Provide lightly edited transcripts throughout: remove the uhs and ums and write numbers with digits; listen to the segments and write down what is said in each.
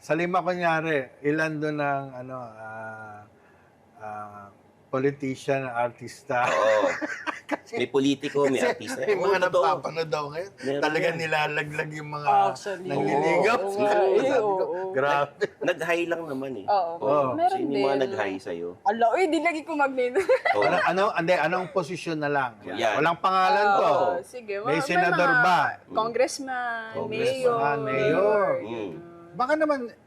Sa 5 kunyari, ilan doon ang politician, artista. Oo. May politiko, may artista. May mga totoo. napapanood daw ngayon. Meron Talagang yan. nilalaglag yung mga Actually, nanliligaw. oo, Sabi ko, oo. grabe. Nag-high lang naman eh. Oo. Oo. Meron Sino din. yung mga nag-high sa'yo? Ala, uy, di lagi ko mag-name. Oo. Anong posisyon na lang? Yan. Walang pangalan to. Oo. Sige. May senador mga ba? Congressman, Congressman, mayor. Mm.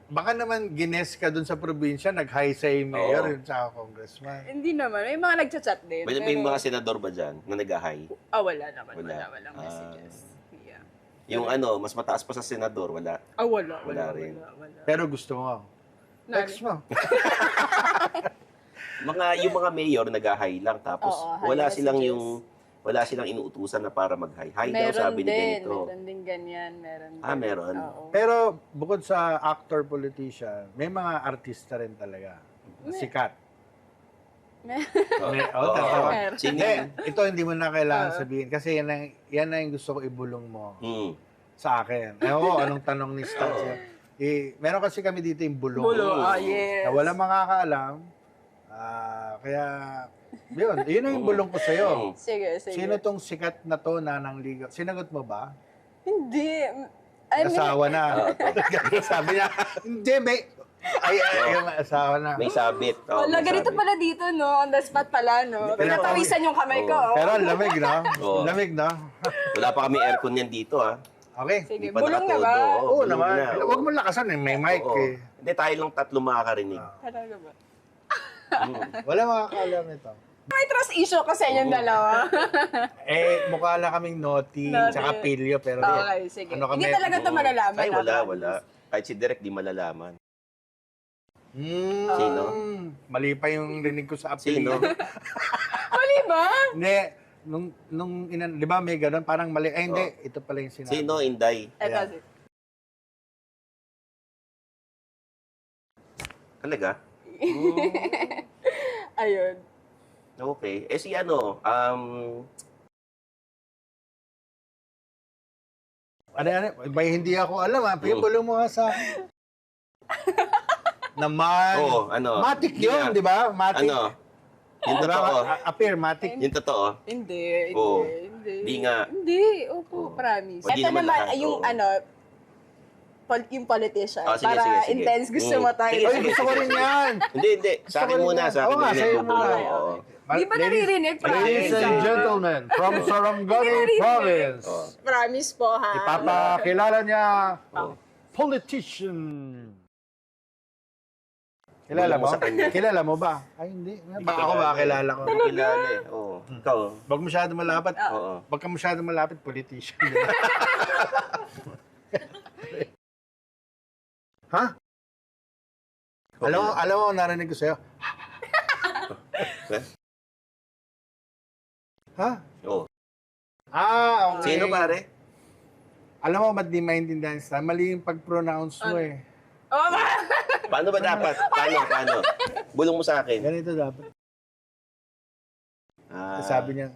Baka naman gines ka dun sa probinsya, nag-high sa mayor, Oo. yun sa congressman. Hindi naman. May mga nagchat-chat din. May mga senador ba dyan na nag-high? Wala naman. Wala. Walang Ah. messages. Yeah. Yung mas mataas pa sa senador, wala. Wala. Wala rin. Wala. Pero gusto mo. Text mo. Yung mga mayor nag-high lang tapos Oo, high wala silang inuutusan na para mag-high. High daw Meron sabi ni din. ganito. Meron din ganyan. Meron din. Meron. Oo. Pero bukod sa actor, politician, may mga artista rin talaga. Sikat. Oo. tama. Meron. Sino Hindi, yun? ito hindi mo na kailangan sabihin. Kasi yan na yung gusto ko ibulong mo Hmm. sa akin. Anong tanong ni Stan siya? Meron kasi kami dito yung bulong. Bulo. Yes. Na wala makakaalam. Kaya, yun na yung bulong ko sa'yo. Sige. Sino tong sikat na to na nangligaw? Sinagot mo ba? Hindi. I mean, Asawa na. Sabi niya, hindi, yung asawa na. May sabit. Oo, wala, may ganito sabit. pala dito, no? On the spot pala, no? Pinatawisan yung kamay ko, oh. Pero ang lamig, no? Oo. Lamig, no? Wala pa kami aircon yan dito, ha? Okay. Sige, Hindi pa bulong na nakatodo. ba? Oo, Oo bulong naman. na, oo. Huwag mo lakasan, may mic Oo. eh. Hindi, tayo lang 3 makakarinig. Talaga ba? Wala makakaalam ito. May trust issue ko sa inyong dalawa. Mukha lang kaming naughty, Naughty. tsaka pilyo, pero Okay, sige. ano kami? Hindi talaga ito malalaman. Ay, ha, wala. promise. Kahit si Direk, di malalaman. Hmm. Sino? Mali pa yung rinig ko sa Sino? apelyido. Mali ba? Hindi. Di ba may ganun? Parang mali. Ay, hindi. Oh. Ito pala yung sinabi. Sino, Inday? Eto, Ayan. Talaga? ayun. Okay. Si Ano? Bay, hindi ako alam, ha? Pagpulong mo nga sa... Naman. Oo, Matic Hindi yun, nga. di ba? Matic. Yung Di ba? totoo. Appear, matic. Yung totoo. Hindi. Oo. Hindi. Di nga. Hindi. Opo, promise. Hindi Ito naman naman, lahat, yung oo. yung politician. Ah, sige, para sige, sige. intense gusto mo tayo. Sige, Ay, sige. gusto ko rin yan. Hindi. Sa akin muna. Sa akin Oo nga, muna. sa'yo muna. Okay, Oo. Di ba naririnig, promise? Ladies and gentlemen, from Sarangani Naririnig. Province, Promise po, ha? ipapakilala niya politician. Kilala mo? Bulong mo sa kanya. Kilala mo ba? Ay, hindi. Baka ako ba kilala ko? Hindi ko kilala eh. Oo. Ikaw. Huwag masyado malapit. Oo. Huwag ka masyado malapit, politician. di ba? Ha? Alam mo, narinig ko sa'yo. Ha? Oo. Okay. Sino pare? Alam mo, ba't di maintindihan sa mali yung pag-pronounce mo eh. Oh, Paano ba dapat? Paano? Bulong mo sa akin. Ganito dapat. Sabi niya,